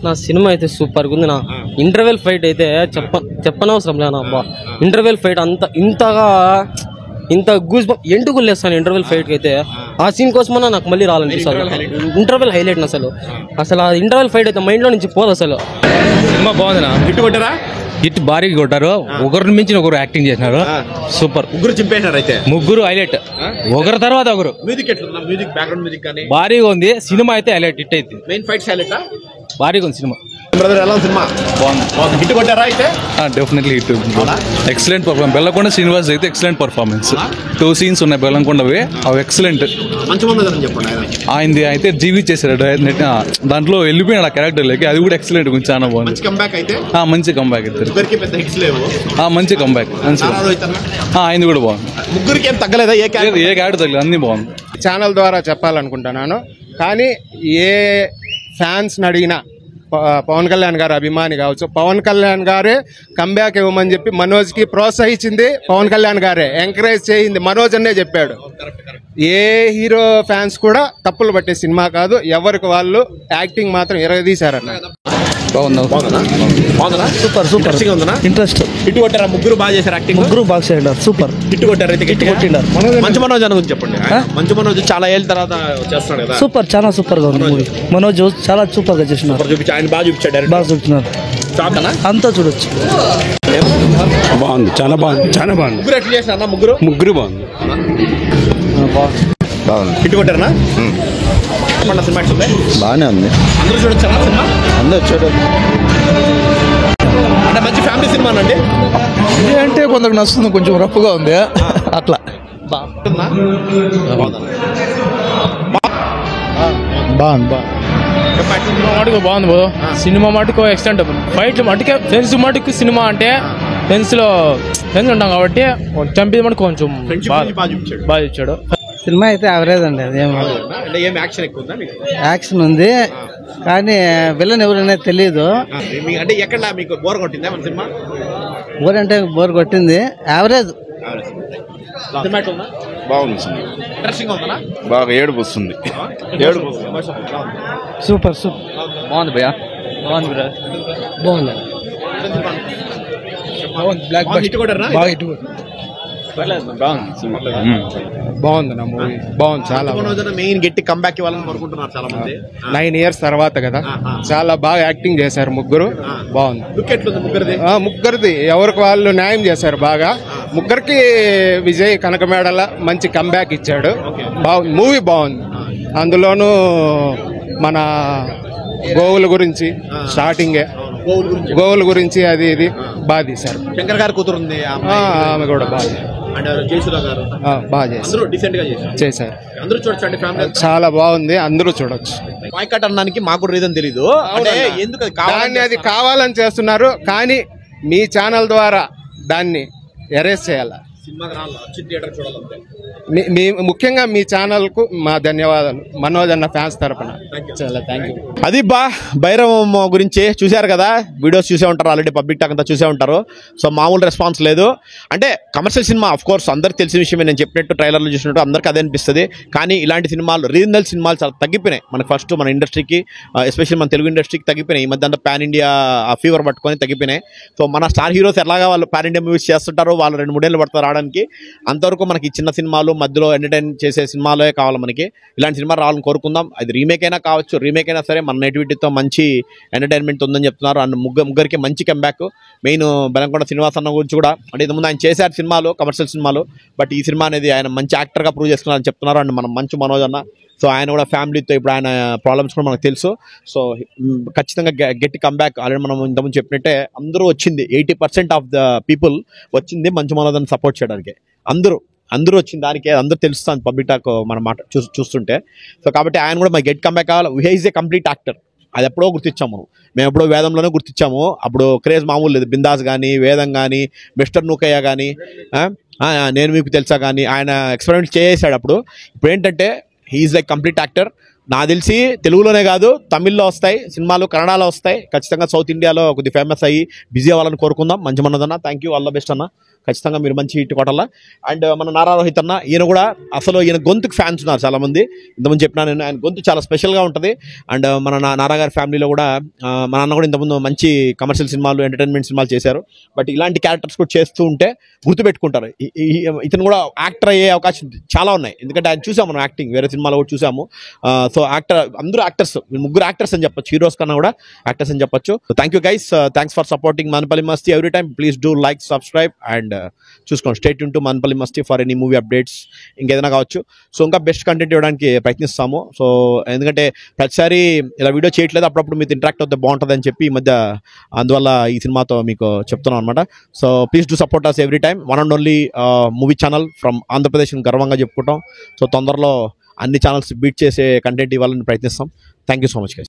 నా సినిమా అయితే సూపర్ గా ఉంది నా. ఇంటర్వెల్ ఫైట్ అయితే చెప్పనవసరం లేనా అబ్బా. ఇంటర్వెల్ ఫైట్ ఇంత గూస్ ఎంటుకు లేస్తాను ఇంటర్వెల్ ఫైట్ కి అయితే. ఆ సీన్ కోసమన్నా నాకు మళ్ళీ రావాలనిపిస్తుంది. ఇంటర్వెల్ హైలైట్ అసలు ఆ ఇంటర్వెల్ ఫైట్ అయితే మైండ్ లో నుంచి పోదు అసలు. సినిమా బాగుందినా. హిట్ కొట్టారా? హిట్ భారీగా కొట్టారు. ఒకరిని మించిన ఒకరు యాక్టింగ్ చేసినారు. సూపర్. ముగ్గురు చింపేసినారు అయితే. ముగ్గురు హైలైట్, ఒకరి తర్వాత ఒకరు. మ్యూజిక్ ఎట్లా? మ్యూజిక్ బ్యాక్గ్రౌండ్ మ్యూజిక్ కానీ భారీగా ఉంది. సినిమా అయితే హైలైట్, హిట్ అయితే. మెయిన్ ఫైట్స్ హైలైట్ భారీగా ఉంది సినిమా. బ్రదర్ ఎలా సినిమా? బాగుంది. హిట్ కొట్టారా అయితే? Definitely hit. Excellent performance. Bellakonda Srinivas అయితే ఎక్సలెంట్ పర్ఫార్మెన్స్. 2 సీన్స్ ఉన్నాయి బెల్లంకొండవి, అవి ఎక్సలెంట్. ఆయనది అయితే జీవి చేశారు దాంట్లో, వెళ్ళిపోయినాడు ఆ క్యారెక్టర్లోకి. అది కూడా ఎక్సలెంట్, కొంచెం చాలా బాగుంది. మంచి కంబ్యాక్ అయితే. మంచి కంబ్యాక్. ఆయన కూడా బాగుంది. ముగ్గురికి ఏం తగ్గలేదా? ఏ క్యారెక్టర్ తగ్గలేదు, అన్ని బాగుంది. ఛానల్ ద్వారా చెప్పాలనుకుంటున్నాను, కానీ ఏ ఫ్యాన్స్ అడిగినా పవన్ కళ్యాణ్ గారు అభిమాని కావచ్చు, పవన్ కళ్యాణ్ గారే కంబ్యాక్ ఇవ్వమని చెప్పి మనోజ్కి ప్రోత్సహించింది పవన్ కళ్యాణ్ గారే, ఎంకరేజ్ చేయింది మనోజ్ అనే చెప్పాడు. ఏ హీరో ఫ్యాన్స్ కూడా తప్పులు పట్టే సినిమా కాదు, ఎవరికి వాళ్ళు యాక్టింగ్ మాత్రం ఎరగదీశారన్న. Super interest. హిట్ కొట్టారా? ముగ్గురు బాగా చేశారు యాక్టింగ్. ముగ్గురు బాగా చేయండి. సూపర్ హిట్ కొట్టారు అయితే. మంచు మనోజ్ అని గురించి చెప్పండి. మంచు మనోజ్ చాలా ఏళ్ళ తర్వాత చేస్తున్నాడు కదా. సూపర్, చాలా సూపర్ గా ఉంది మూవీ. మనోజ్ చాలా సూపర్ గా చేసినారు. ఆయన బాగా చూపించాడు. బాగా చూపించినారు. అంతా చూడొచ్చు. బాగుంది, చాలా బాగుంది, చాలా బాగుంది. ముగ్గురు ఎట్లా చేసిన? ముగ్గురు బాగుంది. హిట్ కొట్టారా? సినిమా బాగానే ఉంది. అందరూ చూడొచ్చు సినిమా. అందరూ చూడొచ్చు. అంటే మంచి ఫ్యామిలీ సినిమా అండి. ఇది అంటే కొందరికి నచ్చుతుంది, కొంచెం రఫ్గా ఉంది అట్లా. బాగుంది బ్రో. సినిమా మటుకు ఎక్స్టెంట్. ఫైట్లు మటుకే ఫ్రెండ్స్ మటుకు సినిమా అంటే ఫ్రెండ్స్ ఉంటాం కాబట్టి చంపేది మటుకు కొంచెం బాగా ఇచ్చాడు. సినిమా అయితే యావరేజ్ అండి. అదేం యాక్షన్ ఉంది, కానీ విలన్ ఎవరనేది తెలియదు. అంటే ఎక్కడ మీకు బోర్ కొట్టిందా మన సినిమా? బోర్ అంటే బోర్ కొట్టింది. యావరేజ్. బాగుంది, బాగా ఏడుపు వస్తుంది. సూపర్ బాగుంది భయ్యా. బాగుంది. బాగుంది నా మూవీ. బాగుంది, చాలా మెయిన్ గట్టి కంబ్యాక్ ఇవ్వాలని కోరుకుంటున్నారు చాలా మంది. 9 years తర్వాత కదా, చాలా బాగా యాక్టింగ్ చేశారు ముగ్గురు. బాగుంది. ముగ్గురిది ఎవరికి వాళ్ళు న్యాయం చేశారు బాగా. ముగ్గురికి విజయ్ కనకమేడల మంచి కంబ్యాక్ ఇచ్చాడు. బాగుంది, మూవీ బాగుంది. అందులోనూ మన గోవుల గురించి స్టార్టింగే, గోవుల గురించి అది ఇది బాగా తీశారు. శంకర్ గారి కూతురు ఉంది, ఆమె కూడా బాగా చేశారు. చాలా బాగుంది, అందరూ చూడొచ్చు. బాయ్కాట్ అనడానికి మాకు రీజన్ తెలీదు, దాన్ని అది కావాలని చేస్తున్నారు, కానీ మీ ఛానల్ ద్వారా దాన్ని ఎరేజ్ చేయాలి. ముఖ్యంగా మీ ఛానల్ కు మా ధన్యవాదాలు, మనోజ్ అన్న ఫ్యాన్స్ తరపున. చాలా థ్యాంక్ యూ. అది భైరవం గురించి చూశారు కదా, వీడియోస్ చూసే ఉంటారు, ఆల్రెడీ పబ్లిక్ టాక్ అంతా చూసే ఉంటారు. సో మామూలు రెస్పాన్స్ లేదు. అంటే కమర్షియల్ సినిమా ఆఫ్ కోర్స్ అందరికి తెలిసిన విషయమే, నేను చెప్పినట్టు ట్రైలర్లో చూసినట్టు అందరికీ అదే అనిపిస్తుంది. కానీ ఇలాంటి సినిమాలు, రీజనల్ సినిమాలు చాలా తగ్గిపోయినాయి మనకి. ఫస్ట్ మన ఇండస్ట్రీకి, ఎస్పెషల్లీ మన తెలుగు ఇండస్ట్రీకి తగ్గిపోయినాయి. ఈ మధ్య అంతా పాన్ ఇండియా ఫీవర్ పట్టుకొని తగ్గిపోయినాయి. సో మన స్టార్ హీరోస్ ఎలాగా వాళ్ళు పాన్ ఇండియా మూవీస్ చేస్తుంటారు, వాళ్ళు 2-3 ఏళ్ళు పడతారు రావడానికి. అంతవరకు మనకి చిన్న సినిమాలు, మధ్యలో ఎంటర్టైన్ చేసే సినిమాలే కావాలి మనకి. ఇలాంటి సినిమా రావాలని కోరుకుందాం. అది రీమేక్ అయినా కావచ్చు, రీమేక్ అయినా సరే మన నేటివిటీతో మంచి ఎంటర్టైన్మెంట్ ఉందని చెప్తున్నారు. అండ్ ముగ్గురికి మంచి కంబ్యాక్. మెయిన్ బెల్లంకొండ శ్రీనివాస్ అన్న గురించి కూడా, అంటే ఇంతకుముందు ఆయన చేశారు సినిమాలు, కమర్షియల్ సినిమాలు, బట్ ఈ సినిమా అనేది ఆయన మంచి యాక్టర్గా ప్రూవ్ చేస్తున్నారని చెప్తున్నారు. అండ్ మనం మంచి మనోజ్ అన్న, సో ఆయన కూడా ఫ్యామిలీతో, ఇప్పుడు ఆయన ప్రాబ్లమ్స్ కూడా మనకు తెలుసు. సో ఖచ్చితంగా గట్టి కంబ్యాక్. ఆల్రెడీ మనం ఇంతకుముందు చెప్పినట్టే అందరూ వచ్చింది, 80% ఆఫ్ ద పీపుల్ వచ్చింది మంచి మనోజ్ అన్న సపోర్ట్ చేయడానికి. అందరూ వచ్చిన దానికే, అందరూ తెలుస్తుంది పబ్లిక్ టాక్ మన మాట చూస్తుంటే. సో కాబట్టి ఆయన కూడా గెట్ కంబ్యాక్ కావాలి. He is a complete actor. అది ఎప్పుడో గుర్తించాము, మేము ఎప్పుడో వేదంలోనే గుర్తించాము. అప్పుడు క్రేజ్ మామూలు లేదు. బిందాస్ కానీ, వేదం కానీ, మిస్టర్ నూకయ్య కానీ, నేను మీకు తెలుసా కానీ, ఆయన ఎక్స్పెరిమెంట్ చేసాడు అప్పుడు. ఇప్పుడు ఏంటంటే he is like complete actor. నాకు తెలిసి తెలుగులోనే కాదు, తమిళ్లో వస్తాయి సినిమాలు, కన్నడలో వస్తాయి. ఖచ్చితంగా సౌత్ ఇండియాలో కొద్దిగా ఫేమస్ అయ్యి బిజీ అవ్వాలని కోరుకుందాం. మంచి మనోజ్ అన్న, thank you, all the best అన్న. ఖచ్చితంగా మీరు మంచి హిట్ కొట్టాలా. అండ్ మన నారా రోహిత్ అన్న, ఈయన కూడా అసలు ఈయన గొంతుకు ఫ్యాన్స్ ఉన్నారు చాలామంది. ఇంతకుముందు చెప్పినా నేను, ఆయన గొంతు చాలా స్పెషల్గా ఉంటుంది. అండ్ మన నారా గారి ఫ్యామిలీలో కూడా మా నాన్న కూడా ఇంతకుముందు మంచి కమర్షియల్ సినిమాలు, ఎంటర్టైన్మెంట్ సినిమాలు చేశారు. బట్ ఇలాంటి క్యారెక్టర్స్ కూడా చేస్తూ ఉంటే గుర్తుపెట్టుకుంటారు. ఇతను కూడా యాక్టర్ అయ్యే అవకాశం చాలా ఉన్నాయి. ఎందుకంటే ఆయన చూసాము మనం యాక్టింగ్, వేరే సినిమాలో కూడా చూసాము. సో అందరూ యాక్టర్స్, ముగ్గురు యాక్టర్స్ అని చెప్పొచ్చు, హీరోస్ కన్నా కూడా యాక్టర్స్ అని చెప్పొచ్చు. Thank you guys, thanks for supporting Manapalli Masti every time. Please do like, subscribe and చూసుకోండి. Stay tune to Manapalli Masti for any movie updates, ఇంకేదైనా కావచ్చు. సో ఇంకా బెస్ట్ కంటెంట్ ఇవ్వడానికి ప్రయత్నిస్తాము. సో ఎందుకంటే ప్రతిసారి ఇలా వీడియో చేయట్లేదు, అప్పుడప్పుడు మీతో ఇంటరాక్ట్ అవుతే బాగుంటుంది అని చెప్పి ఈ మధ్య అందువల్ల ఈ సినిమాతో మీకు చెప్తున్నాం అనమాట. So please do support us every time. One and only movie channel from Andhra Pradesh గర్వంగా చెప్పుకుంటాం. సో తొందరలో అన్ని ఛానల్స్ బీట్ చేసే కంటెంట్ ఇవ్వాలని ప్రయత్నిస్తాం. Thank you so much guys.